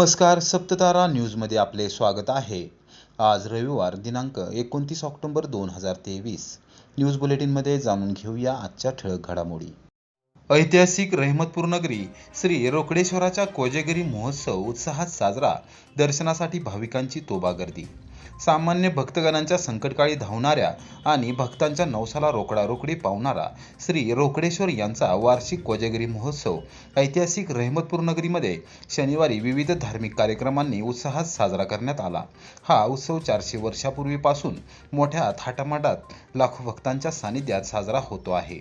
नमस्कार, सप्ततारा न्यूजमध्ये आपले स्वागत आहे। आज रविवार दिनांक 29 ऑक्टोबर 2023। न्यूज बुलेटिनमध्ये जाणून घेऊया आजच्या ठळक घडामोडी। ऐतिहासिक रहमतपूर नगरी श्री रोकडेश्वराचा कोजागिरी महोत्सव उत्साहात साजरा। दर्शनासाठी भाविकांची तोबा गर्दी। सामान्य भक्तगणांच्या संकटकाळी धावणाऱ्या आणि भक्तांच्या नवसाला रोकडी पावणारा श्री रोकडेश्वर यांचा वार्षिक कोजागिरी महोत्सव ऐतिहासिक रहमतपूर नगरीमध्ये शनिवारी विविध धार्मिक कार्यक्रमांनी उत्साहात साजरा करण्यात आला। हा उत्सव 400 वर्षापूर्वीपासून मोठ्या थाटामाटात लाखो भक्तांच्या सानिध्यात साजरा होतो आहे।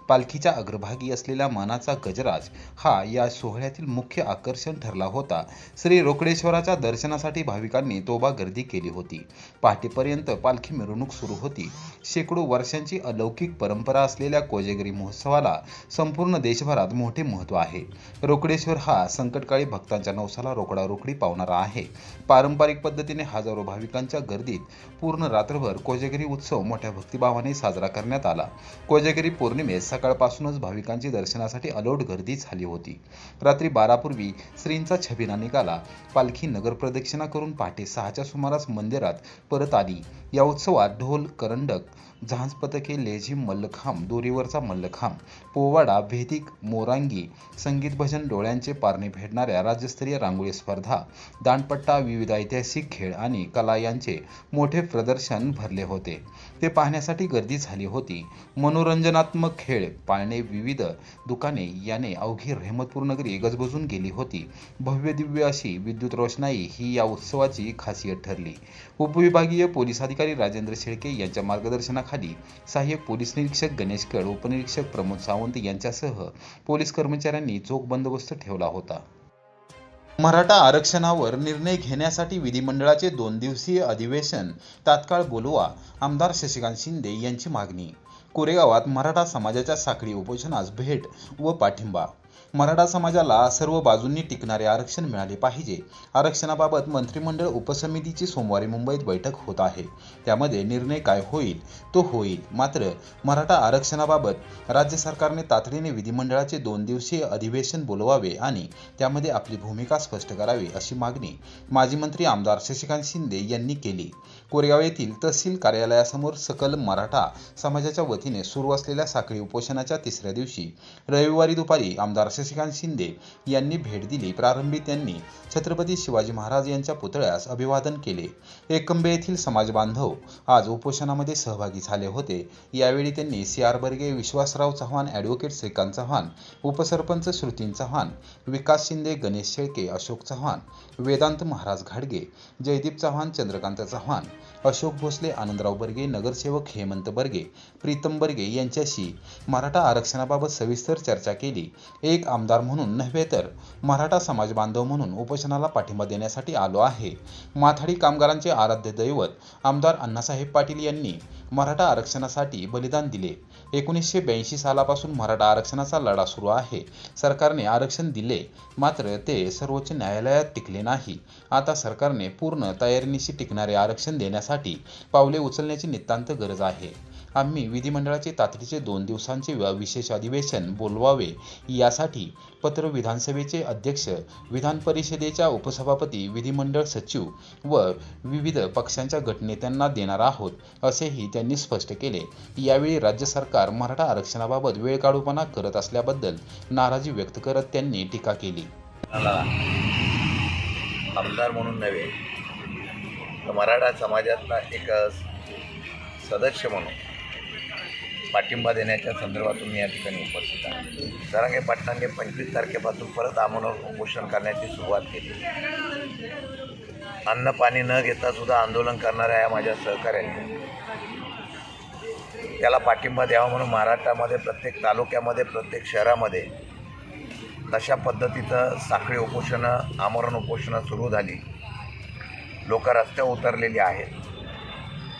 पालखीच्या अग्रभागी असलेला मानाचा गजराज हा या सोहळ्यातील मुख्य आकर्षण ठरला होता। श्री रोकडेश्वराच्या दर्शनासाठी भाविकांनी तोबा गर्दी केली होती। पहाटेपर्यंत पालखी मिरवणूक सुरू होती। शेकडो वर्षांची अलौकिक परंपरा असलेल्या कोजागिरी महोत्सवाला संपूर्ण देशभरात मोठे महत्त्व आहे। रोकडेश्वर हा संकटकाळी भक्तांच्या नवसाला रोकडी पावणारा आहे। पारंपरिक पद्धतीने हजारो भाविकांच्या गर्दीत पूर्ण रात्रभर कोजागिरी उत्सव मोठ्या भक्तिभावाने साजरा करण्यात आला। कोजागिरी पौर्णिमेस सकाळपासूनच भाविकांची दर्शनासाठी अलोट गर्दी झाली होती। रात्री 12 पूर्वी श्रींचा छबिना निघाला। पालखी नगर प्रदक्षिणा करून पहाटे 6च्या सुमारास मंदिरात परत आली। या उत्सवात ढोल, करंडक, झांज पथके, लेझिम, मल्लखांब, दोरीवरचा मल्लखांब, पोवाडा, भेदिक, मोरांगी, संगीत, भजन, डोळ्यांचे पारणे भेटणाऱ्या राज्यस्तरीय रांगोळी स्पर्धा, दांडपट्टा, विविध ऐतिहासिक खेळ आणि कला यांचे मोठे प्रदर्शन भरले होते। ते पाहण्यासाठी गर्दी झाली होती। मनोरंजनात्मक खेळ, पाळणे, विविध दुकाने याने अवघी रहमतपूर नगरी गजबजून गेली होती। भव्य दिव्य अशी विद्युत रोषणाई ही या उत्सवाची खासियत ठरली। उपविभागीय पोलीस अधिकारी राजेंद्र शेळके यांच्या मार्गदर्शनाखाली सहाय्यक पोलीस निरीक्षक गणेश कड, उपनिरीक्षक प्रमोद सावंत यांच्यासह पोलीस कर्मचाऱ्यांनी चोख बंदोबस्त ठेवला होता। मराठा आरक्षणावर निर्णय घेण्यासाठी विधिमंडळाचे 2 दिवसीय अधिवेशन तात्काळ बोलवा, आमदार शशिकांत शिंदे यांची मागणी। कोरेगावात मराठा समाजाच्या साखळी उपोषणास भेट व पाठिंबा। मराठा समाजाला सर्व बाजूंनी टिकणारे आरक्षण मिळाले पाहिजे। आरक्षणाबाबत मंत्रिमंडळ उपसमितीची सोमवारी मुंबईत बैठक होत आहे। त्यामध्ये निर्णय काय होईल तो होईल। मात्र मराठा आरक्षणाबाबत राज्य सरकारने तातडीने विधिमंडळाचे 2 दिवसीय अधिवेशन बोलवावे आणि त्यामध्ये आपली भूमिका स्पष्ट करावी अशी मागणी माजी मंत्री आमदार शशिकांत शिंदे यांनी केली। कोरेगाव येथील तहसील कार्यालयासमोर सकल मराठा समाजाच्या वतीने सुरू असलेल्या साखळी उपोषणाच्या 3ऱ्या दिवशी रविवारी दुपारी आमदार शशिकांत शिंदे यांनी भेट दिली। प्रारंभी त्यांनी छत्रपती शिवाजी महाराज यांच्या पुतळ्यास अभिवादन केले। एकंबे येथील समाज बांधव आज उपोषणामध्ये सहभागी झाले होते। यावेळी त्यांनी CR बर्गे, विश्वासराव चव्हाण, ॲडव्होकेट श्रीकांत चव्हाण, उपसरपंच श्रुतीन चव्हाण, विकास शिंदे, गणेश शेळके, अशोक चव्हाण, वेदांत महाराज घाडगे, जयदीप चव्हाण, चंद्रकांत चव्हाण, अशोक भोसले, आनंदराव बर्गे, नगरसेवक हेमंत बर्गे, प्रीतम बर्गे यांच्याशी मराठा आरक्षणाबाबत सविस्तर चर्चा केली। एक आमदार म्हणून नव्हे तर मराठा समाज बांधव म्हणून उपोषणाला पाठिंबा देण्यासाठी आलो आहे। माथाडी कामगारांचे आराध्य दैवत आमदार अण्णासाहेब पाटील यांनी मराठा आरक्षणासाठी बलिदान दिले। 1982 सालापासून मराठा आरक्षणाचा लढा सुरू आहे। सरकारने आरक्षण दिले, मात्र ते सर्वोच्च न्यायालयात टिकले नाही। आता सरकारने पूर्ण तयारीनिशी टिकणारे आरक्षण देण्यासाठी पावले उचलण्याची नितांत गरज आहे। आम्ही विधिमंडळाचे तातडीचे 2 दिवसांचे विशेष अधिवेशन बोलवावे यासाठी पत्र विधानसभेचे अध्यक्ष, विधान परिषदेच्या उपसभापती, विधिमंडळ सचिव व विविध पक्षांच्या गटनेत्यांना देणार आहोत, असेही त्यांनी स्पष्ट केले। यावेळी राज्य सरकार मराठा आरक्षणाबाबत वेळकाढूपणा करत असल्याबद्दल नाराजी व्यक्त करत त्यांनी टीका केली। आमदार म्हणून नव्हे तर मराठा समाजातला एक सदस्य म्हणून पाठिंबा देण्याच्या संदर्भातून मी या ठिकाणी उपस्थित आहे। जरांगे पाटलांनी 25 तारखेपासून परत आमरण उपोषण करण्याची सुरुवात केली। अन्न पाणी न घेता सुद्धा आंदोलन करणाऱ्या या माझ्या सहकाऱ्यांनी त्याला पाठिंबा द्यावा म्हणून महाराष्ट्रामध्ये प्रत्येक तालुक्यामध्ये, प्रत्येक शहरामध्ये तशा पद्धतीचं साखळी उपोषणं, आमरण उपोषणं सुरू झाली। लोक रस्त्यावर उतरलेली आहेत।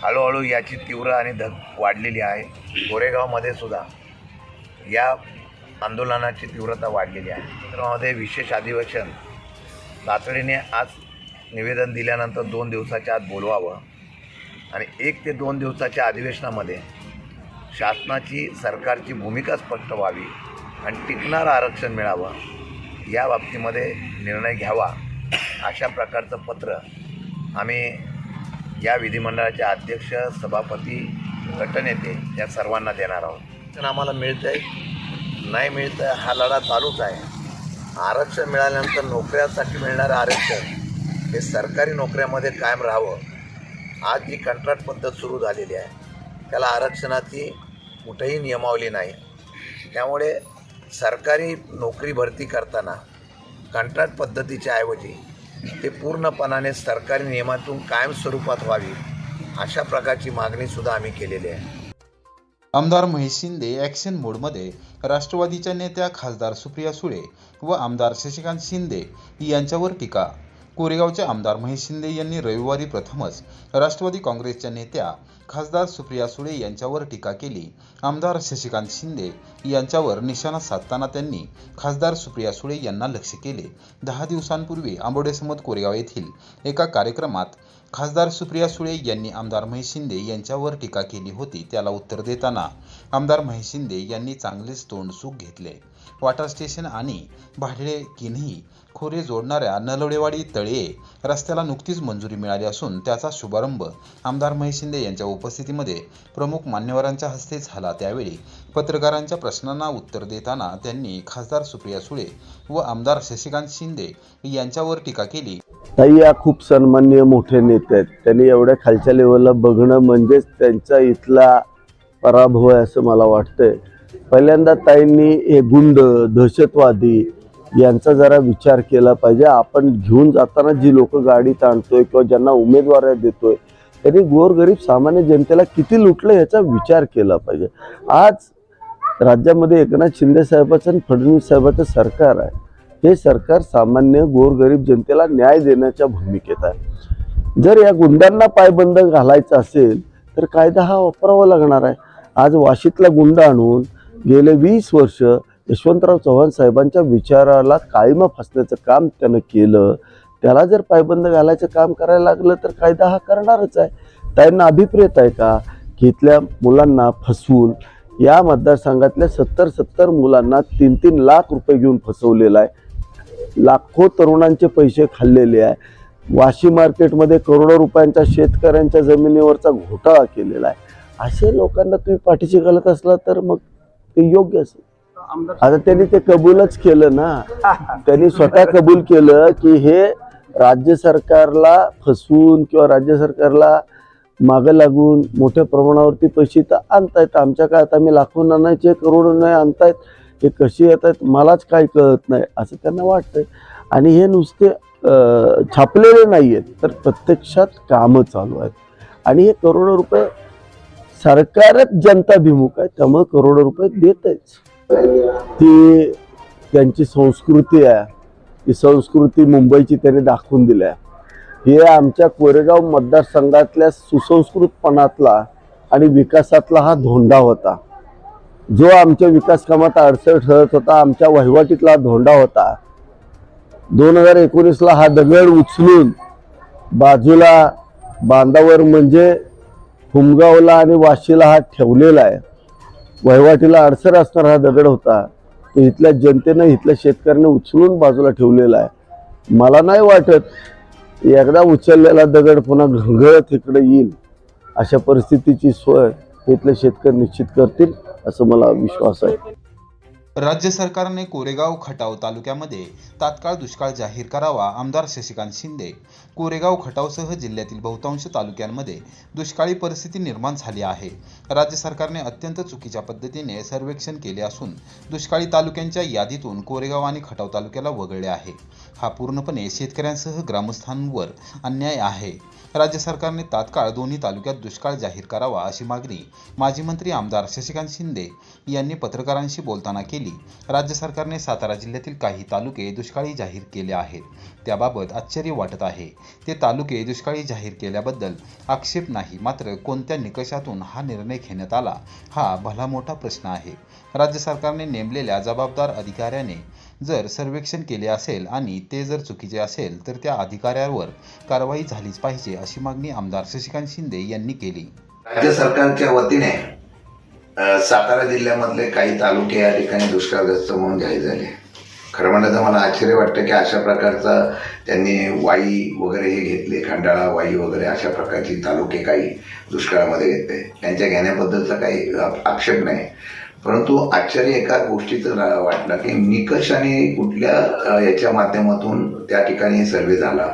हळूहळू याची तीव्र आणि धग वाढलेली आहे। कोरेगावमध्ये सुद्धा या आंदोलनाची तीव्रता वाढलेली आहे। त्यामध्ये विशेष अधिवेशन तातडीने आज निवेदन दिल्यानंतर 2 दिवसाच्या आत बोलवावं आणि 1 ते 2 दिवसाच्या अधिवेशनामध्ये शासनाची, सरकारची भूमिका स्पष्ट व्हावी आणि टिकणारं आरक्षण मिळावं या बाबतीमध्ये निर्णय घ्यावा अशा प्रकारचं पत्र आम्ही या विधिमंडळाचे अध्यक्ष, सभापती, गटनेते या सर्वांना देणार आहोत. पण आम्हाला मिळतं आहे, नाही मिळतं आहे, हा लढा चालूच आहे. आरक्षण मिळाल्यानंतर नोकऱ्यासाठी मिळणारं आरक्षण हे सरकारी नोकऱ्यामध्ये कायम राहावं. आज जी कंत्राट पद्धत सुरू झालेली आहे त्याला आरक्षणाची कुठेही नियमावली नाही. त्यामुळे सरकारी नोकरी भरती करताना कंत्राट पद्धतीच्या ऐवजी ते पूर्णपणाने सरकारी नियमातून कायम स्वरूपात व्हावी अशा प्रकारची मागणीसुद्धा आम्ही केलेली आहे. आमदार महेश शिंदे ॲक्शन मोडमध्ये. राष्ट्रवादीच्या नेत्या खासदार सुप्रिया सुळे व आमदार शशिकांत शिंदे यांच्यावर टीका. कोरेगावचे आमदार महेश शिंदे यांनी रविवारी प्रथमच राष्ट्रवादी काँग्रेसच्या नेत्या खासदार सुप्रिया सुळे यांच्यावर टीका केली. आमदार शशिकांत शिंदे यांच्यावर निशाणा साधताना त्यांनी खासदार सुप्रिया सुळे यांना लक्ष्य केले. 10 दिवसांपूर्वी आंबोडेसमत कोरेगाव येथील एका कार्यक्रमात खासदार सुप्रिया सुळे यांनी आमदार महेश शिंदे यांच्यावर टीका केली होती. त्याला उत्तर देताना आमदार महेश शिंदे यांनी चांगलेच तोंड सुख घेतले. वाटा स्टेशन आणि भाडळे किन्ही खोरे जोडणाऱ्या नलवडेवाडी तळे रस्त्याला नुकतीच मंजुरी मिळाली असून त्याचा शुभारंभ आमदार महेश शिंदे यांच्या उपस्थितीमध्ये प्रमुख मान्यवरांच्या हस्ते झाला. त्यावेळी पत्रकारांच्या प्रश्नांना उत्तर देताना त्यांनी खासदार सुप्रिया सुळे व आमदार शशिकांत शिंदे यांच्यावर टीका केली. ताई या खूप सन्माननीय मोठे नेते आहेत. त्यांनी एवढ्या खालच्या लेवलला बघणं म्हणजेच त्यांचा इथला पराभव आहे असं मला वाटतंय. पहिल्यांदा ताईंनी हे गुंड, दहशतवादी यांचा जरा विचार केला पाहिजे. आपण घेऊन जाताना जी लोक गाडीत आणतोय किंवा ज्यांना उमेदवारी देतोय त्यांनी गोरगरीब सामान्य जनतेला किती लुटलं याचा विचार केला पाहिजे. आज राज्यामध्ये एकनाथ शिंदे साहेबांचं आणि फडणवीस साहेबांचं सरकार आहे. हे सरकार सामान्य गोरगरीब जनतेला न्याय देण्याच्या भूमिकेत आहे. जर या गुंडांना पायबंद घालायचा असेल तर कायदा हा वापरावा लागणार आहे. आज वाशीतला गुंड आणून गेले 20 वर्ष यशवंतराव चव्हाण साहेबांच्या विचाराला काळीमा फासण्याचं काम त्यानं केलं. त्याला जर पायबंद घालायचं काम करायला लागलं तर कायदा हा करणारच आहे. त्यांना अभिप्रेत आहे का की इथल्या मुलांना फसवून या मतदारसंघातल्या 70 मुलांना 3-3 लाख रुपये घेऊन फसवलेला आहे. लाखो तरुणांचे पैसे खाल्लेले आहे. वाशी मार्केटमध्ये करोडो रुपयांचा शेतकऱ्यांच्या जमिनीवरचा घोटाळा केलेला आहे. असे लोकांना तुम्ही पाठीशी घालत असला तर मग ते योग्य असेल. आता त्यांनी ते कबूलच केलं ना. त्यांनी स्वतः कबूल केलं की हे राज्य सरकारला फसवून किंवा राज्य सरकारला मागं लागून मोठ्या प्रमाणावरती पैसे तर आणतायत. आमच्या काळात आम्ही लाखो आणायचे, करोडो नाही आणतायत. हे कशी येत आहेत मलाच काही कळत नाही असं त्यांना वाटतंय. आणि हे नुसते छापलेले नाही आहेत तर प्रत्यक्षात कामं चालू आहेत. आणि हे करोडो रुपये सरकारच जनताभिमुख आहे त्यामुळे करोडो रुपये देत आहेत. ती त्यांची संस्कृती आहे. ती संस्कृती मुंबईची त्यांनी दाखवून दिली आहे. हे आमच्या कोरेगाव मतदारसंघातल्या सुसंस्कृतपणातला आणि विकासातला हा धोंडा होता. जो आमच्या विकास कामात अडचण ठरत होता, आमच्या वहिवाटीतला धोंडा होता. 2019ला हा दगड उचलून बाजूला बांधावर म्हणजे हुमगावला आणि वाशीला हा ठेवलेला आहे. वहिवाटीला अडसर असणारा हा दगड होता. तो इथल्या जनतेनं, इथल्या शेतकऱ्याने उचलून बाजूला ठेवलेला आहे. मला नाही वाटत एकदा उचललेला दगड पुन्हा घंगळत इकडे येईल. अशा परिस्थितीची सोय इथले शेतकरी निश्चित करतील असं मला विश्वास आहे. राज्य सरकारने कोरेगाव खटाव तालुक्यामध्ये तात्काळ दुष्काळ जाहीर करावा. आमदार शशिकांत शिंदे. कोरेगाव खटावसह जिल्ह्यातील बहुतांश तालुक्यांमध्ये दुष्काळी परिस्थिती निर्माण झाली आहे. राज्य सरकारने अत्यंत चुकीच्या पद्धतीने सर्वेक्षण केले असून दुष्काळी तालुक्यांच्या यादीतून कोरेगाव आणि खटाव तालुक्याला वगळले आहे. हा पूर्णपणे शेतकऱ्यांसह ग्रामस्थांवर अन्याय आहे. राज्य सरकारने तात्काळ दोन्ही तालुक्यात दुष्काळ जाहीर करावा अशी मागणी माजी मंत्री आमदार शशिकांत शिंदे यांनी पत्रकारांशी बोलताना केली. राज्य सरकारने सातारा जिल्ह्यातील काही तालुके दुष्काळी जाहीर केले आहेत. त्याबाबत आश्चर्य वाटत आहे. ते तालुके दुष्काळी जाहीर केल्याबद्दल आक्षेप नाही, मात्र कोणत्या निकषातून हा निर्णय घेण्यात आला हा भला मोठा प्रश्न आहे. राज्य सरकारने नेमलेल्या जबाबदार अधिकाऱ्याने जर सर्वेक्षण केले असेल आणि ते जर चुकीचे असेल तर त्या अधिकाऱ्यावर कारवाई झालीच पाहिजे अशी मागणी आमदार शशिकांत शिंदे यांनी केली. राज्य सरकारच्या वतीने सातारा जिल्ह्यामधले काही तालुके या ठिकाणी दुष्काळग्रस्त म्हणून जाहीर झाले. खरं म्हणलं तर मला आश्चर्य वाटतं की अशा प्रकारचा त्यांनी वाई वगैरे हे घेतले, खंडाळा वाई वगैरे अशा प्रकारची तालुके काही दुष्काळामध्ये घेतले. त्यांच्या घेण्याबद्दलचा काही आक्षेप नाही, परंतु आश्चर्य एका गोष्टीचं वाटलं की निकषाने कुठल्या याच्या माध्यमातून त्या ठिकाणी सर्वे झाला.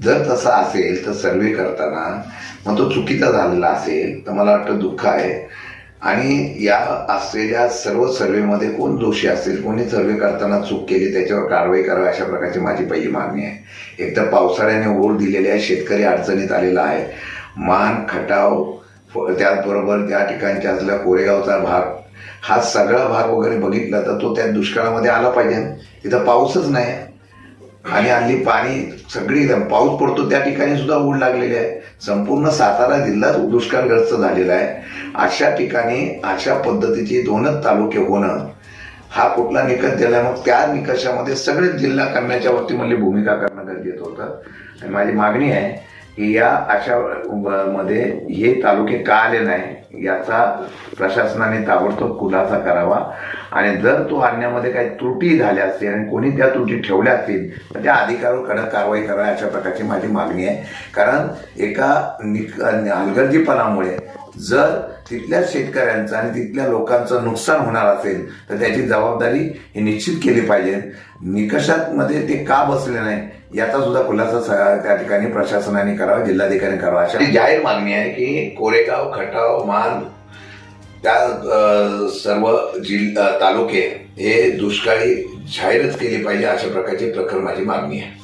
जर तसा असेल तर सर्वे करताना मग तो चुकीचा झालेला असेल तर मला वाटतं दुःख आहे. आणि या असलेल्या सर्व सर्वेमध्ये कोण दोषी असेल, कोणी सर्वे करताना चूक केली त्याच्यावर कारवाई करावी, अशा प्रकारची माझी पहिली मागणी आहे. एक तर पावसाळ्याने ओढ दिलेली आहे, शेतकरी अडचणीत आलेला आहे. मान, खटाव, त्याचबरोबर त्या ठिकाणच्या असलेला कोरेगावचा भाग, हा सगळा भाग वगैरे बघितला तर तो त्या दुष्काळामध्ये आला पाहिजे. तिथं पाऊसच नाही आणि हल्ली पाणी सगळी पाऊस पडतो त्या ठिकाणी सुद्धा ऊन लागलेली आहे. संपूर्ण सातारा जिल्हा दुष्काळग्रस्त झालेला आहे. अशा ठिकाणी अशा पद्धतीची 2च तालुके होणं हा कुठला निकष दिला, मग त्या निकषामध्ये सगळेच जिल्हा करण्याच्या वतीमध्ये भूमिका करणं गरजेचं होतं. आणि माझी मागणी आहे की या अशा मध्ये हे तालुके का आले नाही याचा प्रशासनाने ताबडतोब खुलासा करावा. आणि जर तो आणण्यामध्ये काही त्रुटी झाल्या असतील आणि कोणी त्या त्रुटी ठेवल्या असतील तर त्या अधिकाऱ्यावर कडक कारवाई करावी, अशा प्रकारची माझी मागणी आहे. कारण एका हलगर्जीपणामुळे जर तिथल्या शेतकऱ्यांचं आणि तिथल्या लोकांचं नुकसान होणार असेल तर त्याची जबाबदारी ही निश्चित केली पाहिजे. निकषांमध्ये ते का बसले नाही याचा सुद्धा खुलासा त्या ठिकाणी प्रशासनाने करावा, जिल्हाधिकाऱ्यांनी करावा, अशी जाहीर मागणी आहे की कोरेगाव, खटाव, मान, त्या सर्व तालुके हे दुष्काळी जाहीरच केली पाहिजे, अशा प्रकारची प्रखर माझी मागणी आहे.